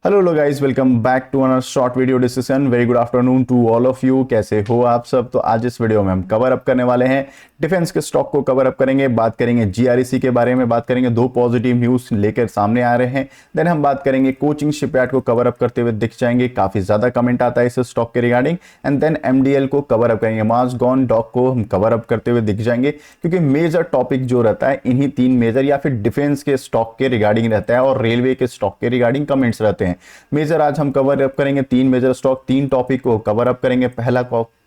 Hello लो guys, welcome back to another short video discussion. Very good afternoon to all of you. कैसे हो आप सब? तो आज इस वीडियो में हम कवर अप करने वाले हैं डिफेंस के स्टॉक को कवर अप करेंगे, बात करेंगे जीआरईसी के बारे में, बात करेंगे दो पॉजिटिव न्यूज लेकर सामने आ रहे हैं। देन हम बात करेंगे कोचिंग शिपयार्ड को कवर अप करते हुए दिख जाएंगे, काफी ज्यादा कमेंट आता है इस स्टॉक के रिगार्डिंग। एंड देन एमडीएल को कवर अप करेंगे, मार्सगॉन डॉक को हम कवर अप करते हुए दिख जाएंगे, क्योंकि मेजर टॉपिक जो रहता है इन्हीं तीन मेजर या फिर डिफेंस के स्टॉक के रिगार्डिंग रहता है और रेलवे के स्टॉक के रिगार्डिंग कमेंट्स रहते हैं। मेजर आज हम कवर अप करेंगे तीन मेजर स्टॉक, तीन टॉपिक को कवर अप करेंगे। पहला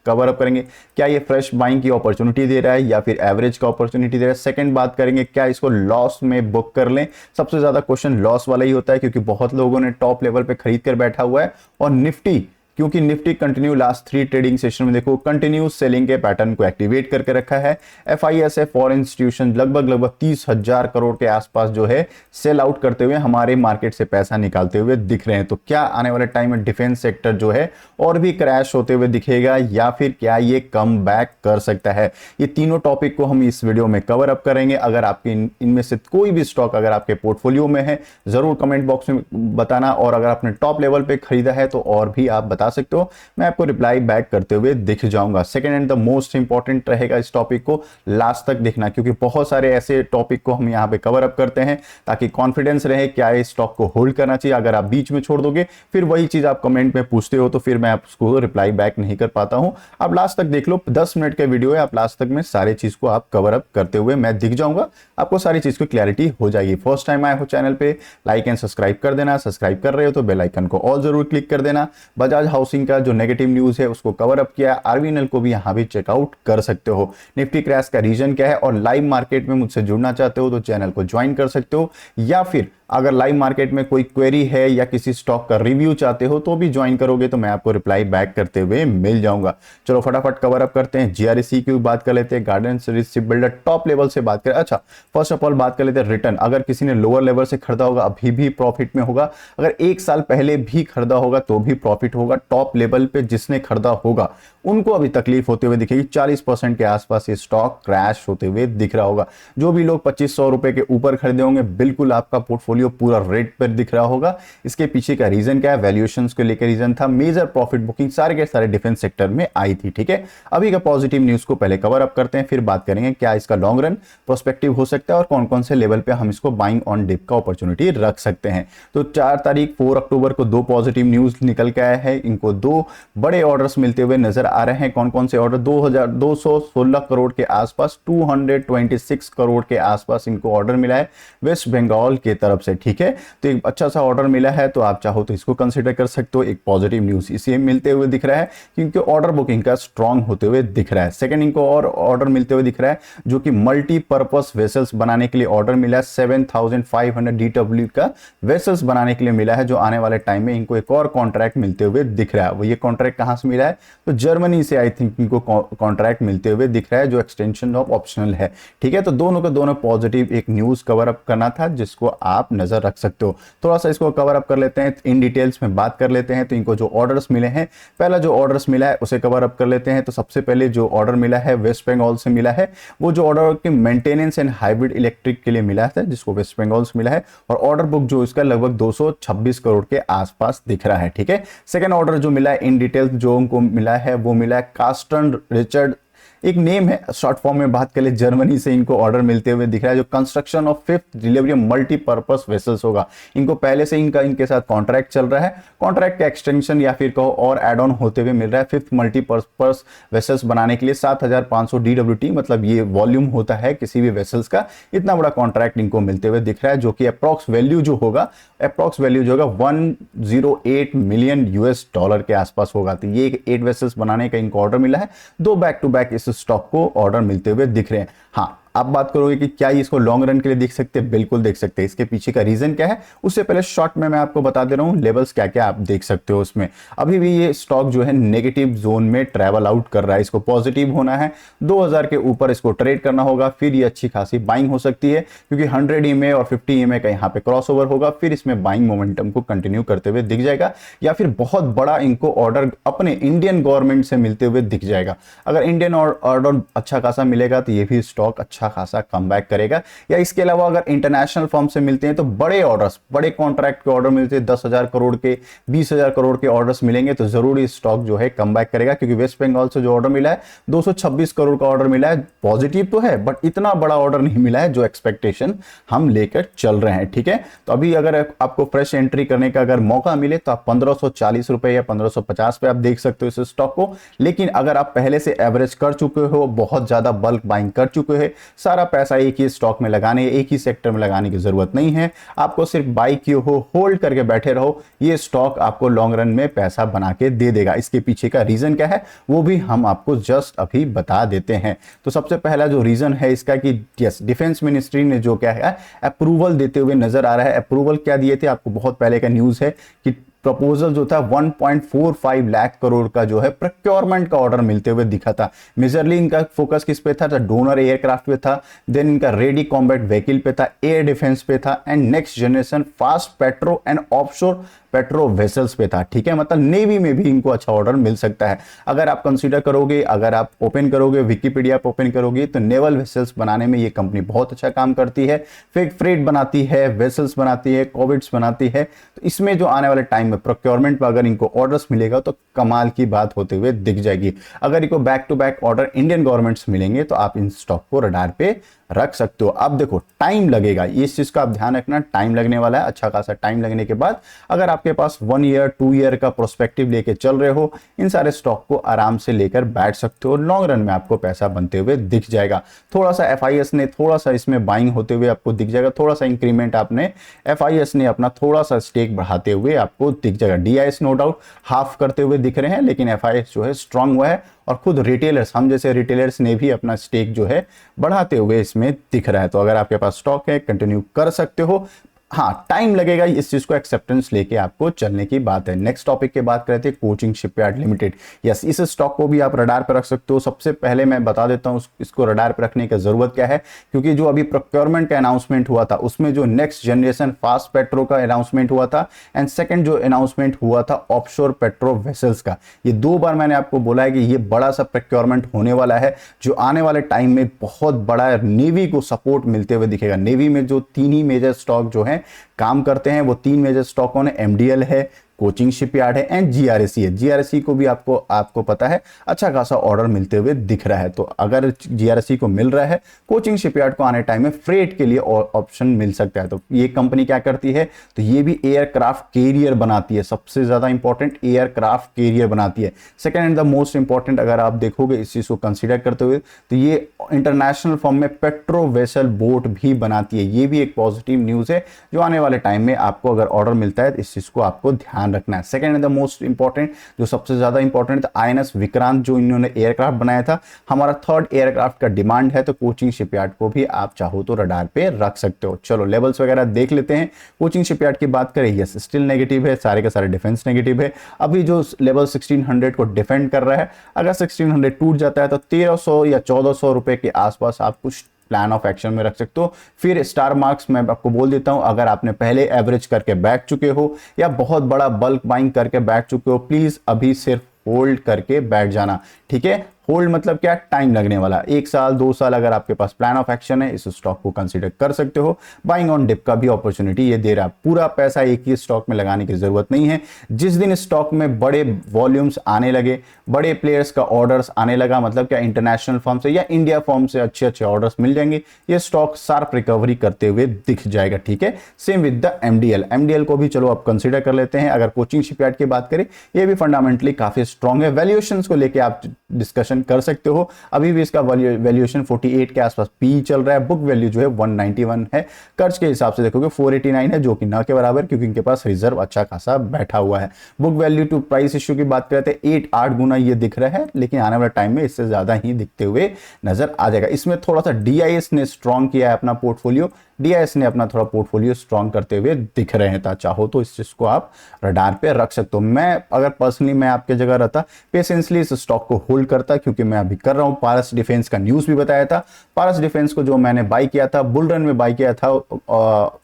कवर अप करेंगे क्या ये फ्रेश बाइंग की अपॉर्चुनिटी दे रहा है या फिर एवरेज का अपॉर्चुनिटी दे रहा है। सेकंड बात करेंगे क्या इसको लॉस में बुक कर लें। सबसे ज्यादा क्वेश्चन लॉस वाला ही होता है, क्योंकि बहुत लोगों ने टॉप लेवल पे खरीद कर बैठा हुआ है। और निफ्टी, क्योंकि Nifty continue last 3 trading session में देखो कंटिन्यू सेलिंग के पैटर्न को एक्टिवेट करके रखा है। एफआईएसएफ फॉरेन इंस्टीट्यूशन लगभग 30,000 करोड़ के आसपास जो है सेल आउट करते हुए हमारे मार्केट से पैसा निकालते हुए दिख रहे हैं। तो क्या आने वाले टाइम में डिफेंस सेक्टर जो है और भी क्रैश होते हुए दिखेगा या फिर क्या ये कम बैक कर सकता है? ये तीनों टॉपिक को हम इस वीडियो में कवर अप करेंगे। अगर आपके इनमें से कोई भी स्टॉक अगर आपके पोर्टफोलियो में है जरूर कमेंट बॉक्स में बताना, और अगर आपने टॉप लेवल पे खरीदा है तो और भी आप बता सकते हो, मैं आपको रिप्लाई बैक करते हुए दिख जाऊंगा। Second and the most important रहेगा इस टॉपिक को लास्ट तक देखना, क्योंकि बहुत सारे ऐसे टॉपिक को हम यहां पे कवर अप करते हैं ताकि कॉन्फिडेंस रहे क्या इस स्टॉक को होल्ड करना चाहिए। अगर आप बीच में छोड़ दोगे फिर वही चीज आप कमेंट में पूछते हो तो फिर मैं आपको रिप्लाई बैक नहीं कर पाता हूं। आप लास्ट तक देख लो, 10 मिनट का वीडियो है, आप लास्ट तक में सारी चीज को आप कवर अप करते हुए मैं दिख जाऊंगा, आपको सारी चीज की क्लैरिटी हो जाएगी। फर्स्ट टाइम आए हो चैनल पे लाइक एंड सब्सक्राइब कर देना, सब्सक्राइब कर रहे हो तो बेल आइकन को ऑल जरूर क्लिक कर देना। बजाज हाउसिंग का जो नेगेटिव न्यूज है उसको कवर अप किया, आरवीएनएल को भी यहां भी चेकआउट कर सकते हो। निफ्टी क्रैश का रीजन क्या है और लाइव मार्केट में मुझसे जुड़ना चाहते हो तो चैनल को ज्वाइन कर सकते हो, या फिर अगर लाइव मार्केट में कोई क्वेरी है या किसी स्टॉक का रिव्यू चाहते हो तो भी ज्वाइन करोगे तो मैं आपको रिप्लाई बैक करते हुए मिल जाऊंगा। चलो फटाफट कवर अप करते हैं। जीआरईसी की बात कर लेते हैं, garden ship builder top level से बात करें। अच्छा, फर्स्ट ऑफ ऑल बात कर लेते हैं रिटर्न। अगर किसी ने लोअर लेवल से खरीदा होगा अभी भी प्रॉफिट में होगा, अगर एक साल पहले भी खरीदा होगा तो भी प्रॉफिट होगा। टॉप लेवल पे जिसने खरीदा होगा उनको अभी तकलीफ होते हुए दिखेगी। 40% के आसपास ये स्टॉक क्रैश होते हुए दिख रहा होगा। जो भी लोग 2500 रुपए के ऊपर खरीदे होंगे बिल्कुल आपका पोर्टफोलियो पूरा रेड पर दिख रहा होगा। इसके पीछे का रीजन क्या है? वैल्यूएशंस को लेकर रीजन था। मेजर प्रॉफिट बुकिंग सारे के सारे डिफेंस सेक्टर में आई थी। ठीक है, अभी का पॉजिटिव न्यूज को पहले कवर अप करते हैं, फिर बात करेंगे क्या इसका लॉन्ग रन प्रोस्पेक्टिव हो सकता है और कौन कौन से लेवल पे हम इसको बाइंग ऑन डिप का अपॉर्चुनिटी रख सकते हैं। तो 4 तारीख 4 अक्टूबर को दो पॉजिटिव न्यूज निकल के आया है। इनको दो बड़े ऑर्डर्स मिलते हुए नजर आ रहे हैं। कौन कौन से ऑर्डर? 2216 करोड़ के आसपास, 226 करोड़ के आसपास इनको ऑर्डर मिला है वेस्ट बंगाल की तरफ से। ठीक है, तो एक अच्छा सा ऑर्डर मिला है, तो आप चाहो तो इसको कंसीडर कर सकते हो। एक पॉजिटिव न्यूज इसे मिलते हुए दिख रहा है क्योंकि ऑर्डर बुकिंग का स्ट्रांग होते हुए दिख रहा है। सेकंड, इनको और ऑर्डर मिलते हुए दिख रहा है जो कि मल्टीपर्पस वेसल्स बनाने के लिए ऑर्डर मिला है। 7500 डीडब्ल्यू का वेसल्स बनाने के लिए मिला है, जो आने वाले टाइम में इनको एक और कॉन्ट्रैक्ट मिलते हुए दिख रहा है। वो ये कॉन्ट्रैक्ट कहां से मिला है? तो जर्मनी से आई थिंक इनको कॉन्ट्रैक्ट मिलते हुए दिख रहा है, जो एक्सटेंशन ऑफ ऑप्शनल है। ठीक है, तो दोनों के दोनों पॉजिटिव एक न्यूज कवर अप करना था जिसको आप नजर रख सकते हो। थोड़ा सा इसको कवर अप कर लेते हैं, इन डिटेल्स में बात कर लेते हैं। तो इनको जो ऑर्डर्स मिले हैं, पहला जो ऑर्डर्स मिला है उसे कवर अप कर लेते हैं। तो सबसे पहले जो ऑर्डर मिला है वेस्ट बंगाल से मिला है, वो जो ऑर्डर के मेंटेनेंस एंड हाइब्रिड इलेक्ट्रिक के लिए मिला था जिसको वेस्ट बंगाल से मिला है, और ऑर्डर बुक जो इसका लगभग 226 करोड़ के आसपास दिख रहा है। ठीक है, सेकंड ऑर्डर जो मिला है इन डिटेल्स जो उनको मिला है वो मिला है कास्टन रिचर्ड, एक नेम है, शॉर्ट फॉर्म में बात करें जर्मनी से इनको ऑर्डर मिलते हुए दिख रहा है, जो construction of 5th delivery multipurpose vessels होगा। इनको पहले से इनके साथ कॉन्ट्रैक्ट चल रहा है, कॉन्ट्रैक्ट का एक्सटेंशन या फिर कहो और एड ऑन होते हुए मिल रहा है। 5th मल्टीपर्पस वेसल्स बनाने के लिए 7500 डीडब्ल्यूटी, मतलब ये वॉल्यूम होता है किसी भी वेसल्स का, इतना बड़ा कॉन्ट्रैक्ट इनको मिलते हुए दिख रहा है, जो कि अप्रॉक्स वैल्यू जो होगा 108 मिलियन यूएस डॉलर के आसपास होगा। तो ये 8 वेसल्स बनाने का इनको ऑर्डर मिला है। दो बैक टू बैक इस स्टॉक को ऑर्डर मिलते हुए दिख रहे हैं। हाँ, आप बात करोगे कि क्या इसको लॉन्ग रन के लिए देख सकते हैं? बिल्कुल देख सकते हैं। इसके पीछे का रीजन क्या है उससे पहले शॉर्ट में मैं आपको बता दे रहा हूं लेवल्स क्या क्या आप देख सकते हो उसमें। अभी भी ये स्टॉक जो है नेगेटिव जोन में ट्रैवल आउट कर रहा है, इसको पॉजिटिव होना है, 2000 के ऊपर इसको ट्रेड करना होगा, फिर ये अच्छी खासी बाइंग हो सकती है, क्योंकि 100 EMA और 50 EMA का यहाँ पे क्रॉस ओवर होगा, फिर इसमें बाइंग मोमेंटम को कंटिन्यू करते हुए दिख जाएगा, या फिर बहुत बड़ा इनको ऑर्डर अपने इंडियन गवर्नमेंट से मिलते हुए दिख जाएगा। अगर इंडियन ऑर्डर अच्छा खासा मिलेगा तो ये भी स्टॉक अच्छा खासा कमबैक करेगा। या इसके अलावा अगर इंटरनेशनल फर्म से मिलते हैं तो बड़े ऑर्डर्स, बड़े कॉन्ट्रैक्ट के ऑर्डर मिलते हैं, 10,000 करोड़ के, 20,000 करोड़ के ऑर्डर्स मिलेंगे तो जरूर स्टॉक जो है कमबैक करेगा। क्योंकि वेस्ट बंगाल से जो ऑर्डर मिला है 226 करोड़ का ऑर्डर मिला है, पॉजिटिव तो है बट इतना बड़ा ऑर्डर नहीं मिला है जो एक्सपेक्टेशन हम लेकर चल रहे हैं। ठीक है, तो अभी अगर आपको फ्रेश एंट्री करने का अगर मौका मिले तो आप 1540 रुपए या 1550 पे आप देख सकते हो इस स्टॉक को। लेकिन अगर आप पहले से एवरेज कर चुके हो, बहुत ज्यादा बल्क बाइंग कर चुके हो, सारा पैसा एक ही स्टॉक में लगाने, एक ही सेक्टर में लगाने की जरूरत नहीं है, आपको सिर्फ बाई किए हो, होल्ड करके बैठे रहो, ये स्टॉक आपको लॉन्ग रन में पैसा बना के दे देगा। इसके पीछे का रीजन क्या है वो भी हम आपको जस्ट अभी बता देते हैं। तो सबसे पहला जो रीजन है इसका कि यस, डिफेंस मिनिस्ट्री ने जो क्या है अप्रूवल देते हुए नजर आ रहा है। अप्रूवल क्या दिए थे, आपको बहुत पहले का न्यूज है कि प्रपोजल जो था 1.45 लाख करोड़ का जो है प्रोक्योरमेंट का ऑर्डर मिलते हुए दिखा था। मेजरली इनका फोकस किस पे था, तो डोनर एयरक्राफ्ट पे था, देन इनका रेडी कॉम्बैट व्हीकल पे था, एयर डिफेंस पे था, and next generation fast petro and offshore petro vessels पे था। ठीक है, मतलब नेवी में भी इनको अच्छा ऑर्डर मिल सकता है। अगर आप कंसीडर करोगे, अगर आप ओपन करोगे, विकिपीडिया पे ओपन करोगे तो नेवल वेसल्स बनाने में ये कंपनी बहुत अच्छा काम करती है। फिर फ्रेट बनाती है, वेसल्स बनाती है, कॉविड्स बनाती है। तो इसमें जो आने वाले टाइम में प्रोक्योरमेंट पर अगर इनको ऑर्डर्स मिलेगा तो कमाल की बात होते हुए दिख जाएगी। अगर इनको back to back order Indian governments मिलेंगे तो आप इन स्टॉक को रडार पे रख सकते हो। अब देखो टाइम लगेगा, इस चीज का आप ध्यान रखना, टाइम लगने वाला है। अच्छा खासा टाइम लगने के बाद अगर आपके पास 1 ईयर 2 ईयर का प्रोस्पेक्टिव लेके चल रहे हो, इन सारे स्टॉक को आराम से लेकर बैठ सकते हो। लॉन्ग रन में आपको पैसा बनते हुए दिख जाएगा। थोड़ा सा एफआईएस ने थोड़ा सा इसमें बाइंग होते हुए आपको दिख जाएगा, थोड़ा सा इंक्रीमेंट आपने एफआईएस ने अपना थोड़ा सा स्टेक बढ़ाते हुए आपको दिख जाएगा। डीआईएस नो डाउट हाफ करते हुए दिख रहे हैं, लेकिन एफआईएस जो है स्ट्रांग हुआ है और खुद रिटेलर्स, हम जैसे रिटेलर्स ने भी अपना स्टेक जो है बढ़ाते हुए इसमें दिख रहा है। तो अगर आपके पास स्टॉक है कंटिन्यू कर सकते हो। हाँ, टाइम लगेगा इस चीज को एक्सेप्टेंस लेके आपको चलने की बात है। नेक्स्ट टॉपिक की बात करते हैं कोचिंग शिपयार्ड लिमिटेड। यस, इस स्टॉक को भी आप रडार पर रख सकते हो। सबसे पहले मैं बता देता हूं इसको रडार पर रखने की जरूरत क्या है, क्योंकि जो अभी प्रोक्योरमेंट का अनाउंसमेंट हुआ था उसमें जो नेक्स्ट जनरेशन फास्ट पेट्रो का अनाउंसमेंट हुआ था एंड सेकंड जो अनाउंसमेंट हुआ था ऑफशोर पेट्रो वेसल्स का, ये 2 बार मैंने आपको बोला है कि ये बड़ा सा प्रोक्योरमेंट होने वाला है जो आने वाले टाइम में बहुत बड़ा नेवी को सपोर्ट मिलते हुए दिखेगा। नेवी में जो 3 ही मेजर स्टॉक जो है काम करते हैं वो 3 मेजर स्टॉकों ने एमडीएल है, कोचिंग शिपयार्ड है एंड जीआरएसी है। जीआरएसी को भी आपको पता है अच्छा खासा ऑर्डर मिलते हुए दिख रहा है। तो अगर जीआरएसी को मिल रहा है, कोचिंग शिपयार्ड को आने टाइम में फ्रेट के लिए ऑप्शन मिल सकता है। तो ये कंपनी क्या करती है, तो ये भी एयरक्राफ्ट कैरियर बनाती है। सबसे ज्यादा इंपॉर्टेंट एयरक्राफ्ट कैरियर बनाती है। Second and the most important अगर आप देखोगे इस चीज को कंसिडर करते हुए तो ये इंटरनेशनल फॉर्म में पेट्रो वेसल बोट भी बनाती है। ये भी एक पॉजिटिव न्यूज है जो आने वाले टाइम में आपको अगर ऑर्डर मिलता है तो इस चीज को आपको ध्यान रखना है। Second and the most important, जो सबसे ज्यादा इंपॉर्टेंट था, आईएनएस विक्रांत जो इन्होंने एयरक्राफ्ट बनाया था, हमारा 3rd एयरक्राफ्ट का डिमांड है तो कोचिंग शिपयार्ड को भी आप चाहो तो रडार पे रख सकते हो। चलो लेवल्स वगैरह देख लेते हैं। कोचिंग शिपयार्ड की बात करें, यस स्टिल नेगेटिव है, सारे के सारे डिफेंस नेगेटिव है। अभी जो लेवल 1600 को डिफेंड कर रहा है, अगर 1600 टूट जाता है तो 1300 या 1400 रुपए के आसपास आप कुछ प्लान ऑफ एक्शन में रख सकते हो। फिर स्टार मार्क्स मैं आपको बोल देता हूं, अगर आपने पहले एवरेज करके बैठ चुके हो या बहुत बड़ा बल्क बाइंग करके बैठ चुके हो, प्लीज अभी सिर्फ होल्ड करके बैठ जाना। ठीक है, होल्ड मतलब क्या, टाइम लगने वाला, 1 साल 2 साल अगर आपके पास प्लान ऑफ एक्शन है इस स्टॉक को कंसीडर कर सकते हो। बाइंग ऑन डिप का भी अपॉर्चुनिटी ये दे रहा है। पूरा पैसा एक ही स्टॉक में लगाने की जरूरत नहीं है। जिस दिन स्टॉक में बड़े वॉल्यूम्स आने लगे, बड़े प्लेयर्स का ऑर्डर्स आने लगा, मतलब क्या इंटरनेशनल फर्म से या इंडिया फर्म से अच्छे अच्छे ऑर्डर्स मिल जाएंगे, ये स्टॉक शार्प रिकवरी करते हुए दिख जाएगा। ठीक है, सेम विद द एमडीएल को भी चलो आप कंसीडर कर लेते हैं। अगर कोचिंग शिपयार्ड की बात करें, ये भी फंडामेंटली काफी स्ट्रॉन्ग है। वैल्यूएशंस को लेकर आप डिस्कशन कर सकते हो। अभी भी इसका वैल्यूएशन 48 के आसपास पी चल रहा है। बुक वैल्यू जो है 191 है। कर्ज के हिसाब से देखोगे 489 है, जो कि ना के बराबर, क्योंकि इनके पास रिजर्व अच्छा खासा बैठा हुआ है। Book value to price issue की बात करते हैं 8 गुना ये दिख रहा है, लेकिन आने वाले टाइम में इससे ज्यादा ही दिखते हुए नजर आ जाएगा। इसमें थोड़ा सा डीआईएस ने स्ट्रॉन्ग किया है अपना पोर्टफोलियो, डीआईएस ने अपना थोड़ा पोर्टफोलियो स्ट्रॉन्ग करते हुए दिख रहे हैं। चाहो तो इस चीज को आप रडार पे रख सकते हो। मैं अगर पर्सनली मैं आपके जगह रहता, पेशेंसली इस स्टॉक को होल्ड करता, क्योंकि मैं अभी कर रहा हूं। पारस डिफेंस का न्यूज भी बताया था। पारस डिफेंस को जो मैंने बाई किया था, बुल रन में बाई किया था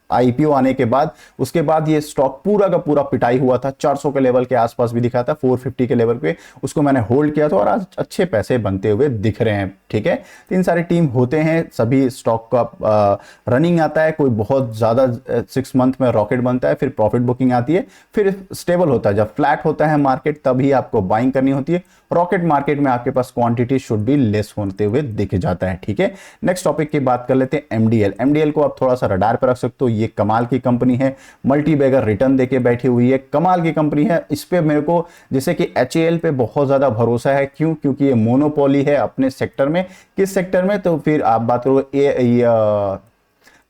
आईपीओ आने के बाद उसके बाद ये स्टॉक पूरा का पूरा पिटाई हुआ था, 400 के लेवल के आसपास भी दिखा था, 450 के लेवल पे उसको मैंने होल्ड किया था और आज अच्छे पैसे बनते हुए दिख रहे हैं। ठीक है, तीन सारे टीम होते हैं, सभी स्टॉक का रनिंग आता है, कोई बहुत ज्यादा 6 मंथ में रॉकेट बनता है, फिर प्रॉफिट बुकिंग आती है, फिर स्टेबल होता है। जब फ्लैट होता है मार्केट तभी आपको बाइंग करनी होती है। रॉकेट मार्केट में आपके पास क्वांटिटी शुड बी लेस होते हुए दिख जाता है। ठीक है, नेक्स्ट टॉपिक की बात कर लेते हैं एमडीएल। एमडीएल को आप थोड़ा सा रडार पर रख सकते हो, ये कमाल की कंपनी है, मल्टी बैगर रिटर्न देके बैठी हुई है, कमाल की कंपनी है। इस पे मेरे को जैसे कि एचएएल पे बहुत ज्यादा भरोसा है। क्यों? क्योंकि ये मोनोपोली है अपने सेक्टर में। किस सेक्टर में? तो फिर आप बात करो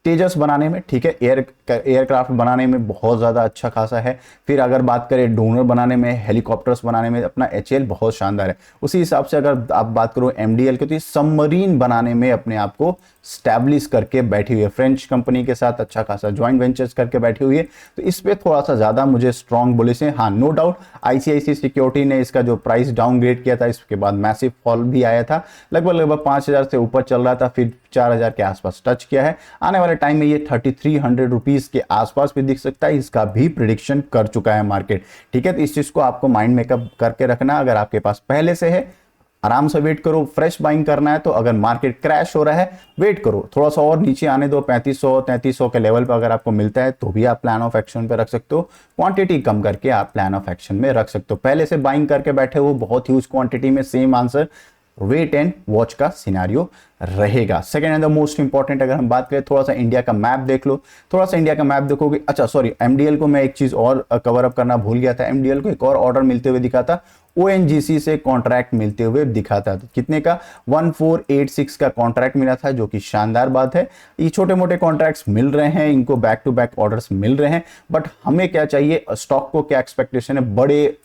तेजस बनाने में, ठीक है, एयरक्राफ्ट बनाने में बहुत ज़्यादा अच्छा खासा है। फिर अगर बात करें ड्रोनर बनाने में, हेलीकॉप्टर्स बनाने में अपना एचएएल बहुत शानदार है। उसी हिसाब से अगर आप बात करो एमडीएल की, तो सबमरीन बनाने में अपने आप को स्टैब्लिश करके बैठी हुई है, फ्रेंच कंपनी के साथ अच्छा खासा ज्वाइंट वेंचर्स करके बैठी हुई है। तो इस पे थोड़ा सा ज़्यादा मुझे स्ट्रॉन्ग बुलिश है। हाँ, नो डाउट आईसीआईसीआई सिक्योरिटी ने इसका जो प्राइस डाउनग्रेड किया था, इसके बाद मैसिव फॉल भी आया था, लगभग 5,000 से ऊपर चल रहा था, फिर 4,000 के आसपास टच किया है। आने वाले टाइम में ये 3,300 रुपीज के आसपास भी दिख सकता है, इसका भी प्रिडिक्शन कर चुका है मार्केट। ठीक है, तो इस चीज को आपको माइंड मेकअप करके रखना। अगर आपके पास पहले से है, आराम से वेट करो। फ्रेश बाइंग करना है तो अगर मार्केट क्रैश हो रहा है, वेट करो, थोड़ा सा और नीचे आने दो, 3500-3300 के लेवल पर अगर आपको मिलता है तो भी आप प्लान ऑफ एक्शन पे रख सकते हो। क्वांटिटी कम करके आप प्लान ऑफ एक्शन में रख सकते हो। पहले से बाइंग करके बैठे हो बहुत ह्यूज क्वांटिटी में, same answer, wait and watch का सिनेरियो रहेगा। Second and the most important, अगर हम बात करें, थोड़ा सा इंडिया का मैप देख लो। थोड़ा सा इंडिया का मैप देखोगे, अच्छा सॉरी, एमडीएल को मैं एक चीज और कवर अप करना भूल गया था। एमडीएल को एक और ऑर्डर मिलते हुए दिखा था, ओएनजीसी से कॉन्ट्रैक्ट मिलते हुए दिखा था। कितने का? 1486 का कॉन्ट्रैक्ट मिला था, जो कि शानदार बात है। ये छोटे मोटे कॉन्ट्रैक्ट्स मिल रहे हैं, इनको बैक टू बैक ऑर्डर्स मिल रहे हैं, बट हमें क्या चाहिए, स्टॉक को क्या एक्सपेक्टेशन है, बड़े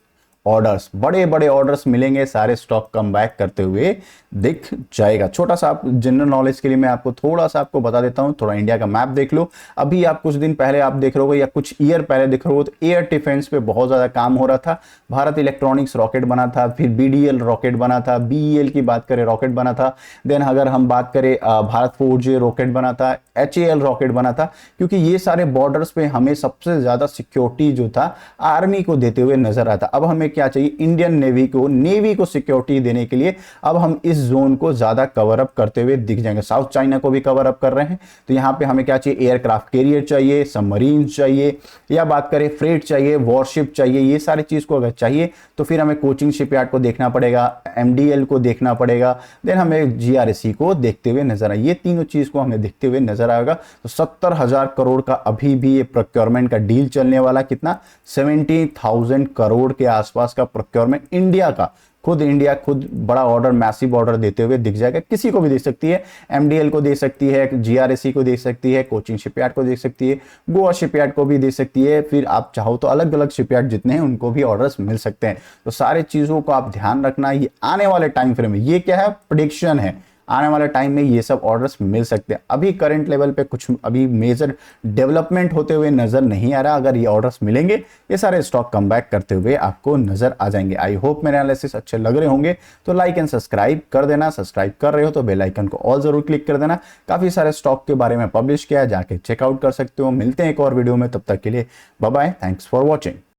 ऑर्डर्स, बड़े बड़े ऑर्डर्स मिलेंगे, सारे स्टॉक कम बैक करते हुए दिख जाएगा। छोटा सा आप जनरल नॉलेज के लिए मैं आपको थोड़ा सा आपको बता देता हूं, थोड़ा इंडिया का मैप देख लो। अभी आप कुछ दिन पहले आप देख रहे हो या कुछ ईयर पहले देख रहे हो तो एयर डिफेंस पे बहुत ज्यादा काम हो रहा था। भारत इलेक्ट्रॉनिक्स रॉकेट बना था, फिर बीडीएल रॉकेट बना था, बीईएल की बात करें रॉकेट बना था, देन अगर हम बात करें भारत फोर्ज रॉकेट बना था, एचएएल रॉकेट बना था। क्योंकि ये सारे बॉर्डर्स पे हमें सबसे ज्यादा सिक्योरिटी जो था आर्मी को देते हुए नजर आता। अब हमें क्या चाहिए, इंडियन नेवी को सिक्योरिटी देने के लिए अब हम इस जोन को ज्यादा कवर अप करते हुए दिख जाएंगे। साउथ चाइना को भी कवर अप कर रहे हैं, तो यहां पे हमें क्या चाहिए, एयरक्राफ्ट कैरियर चाहिए, सबमरीन चाहिए, या बात करें फ्रेट चाहिए, वॉरशिप चाहिए। ये सारी चीज को अगर चाहिए तो फिर हमें कोचिंग शिपयार्ड को देखना पड़ेगा, एमडीएल को देखना पड़ेगा, देन हमें जीआरएसी को देखते हुए नजर आए। ये तीनों चीज को हमें देखते हुए नजर आएगा। तो 70,000 करोड़ का अभी भी ये प्रोक्योरमेंट का डील चलने वाला, कितना, 70,000 करोड़ के आसपास का प्रोक्योरमेंट इंडिया का। इंडिया खुद बड़ा ऑर्डर, मैसिव ऑर्डर देते हुए दिख जाएगा। किसी को भी दे सकती है, एमडीएल को दे सकती है, जीआरएसी को दे सकती है, कोचिंग शिपयार्ड को दे सकती है, गोवा शिपयार्ड को भी दे सकती है, फिर आप चाहो तो अलग अलग शिपयार्ड जितने हैं उनको भी ऑर्डर्स मिल सकते हैं। तो सारे चीजों को आप ध्यान रखना। ये आने वाले टाइम फ्रेम में, ये क्या है, प्रेडिक्शन है, आने वाले टाइम में ये सब ऑर्डर्स मिल सकते हैं। अभी करंट लेवल पे कुछ अभी मेजर डेवलपमेंट होते हुए नजर नहीं आ रहा। अगर ये ऑर्डर्स मिलेंगे, ये सारे स्टॉक कम बैक करते हुए आपको नजर आ जाएंगे। आई होप मेरे एनालिसिस अच्छे लग रहे होंगे, तो लाइक एंड सब्सक्राइब कर देना। सब्सक्राइब कर रहे हो तो बेल आइकन को ऑल जरूर क्लिक कर देना। काफी सारे स्टॉक के बारे में पब्लिश किया है, जाके चेकआउट कर सकते हो। मिलते हैं एक और वीडियो में, तब तक के लिए bye bye, thanks for watching.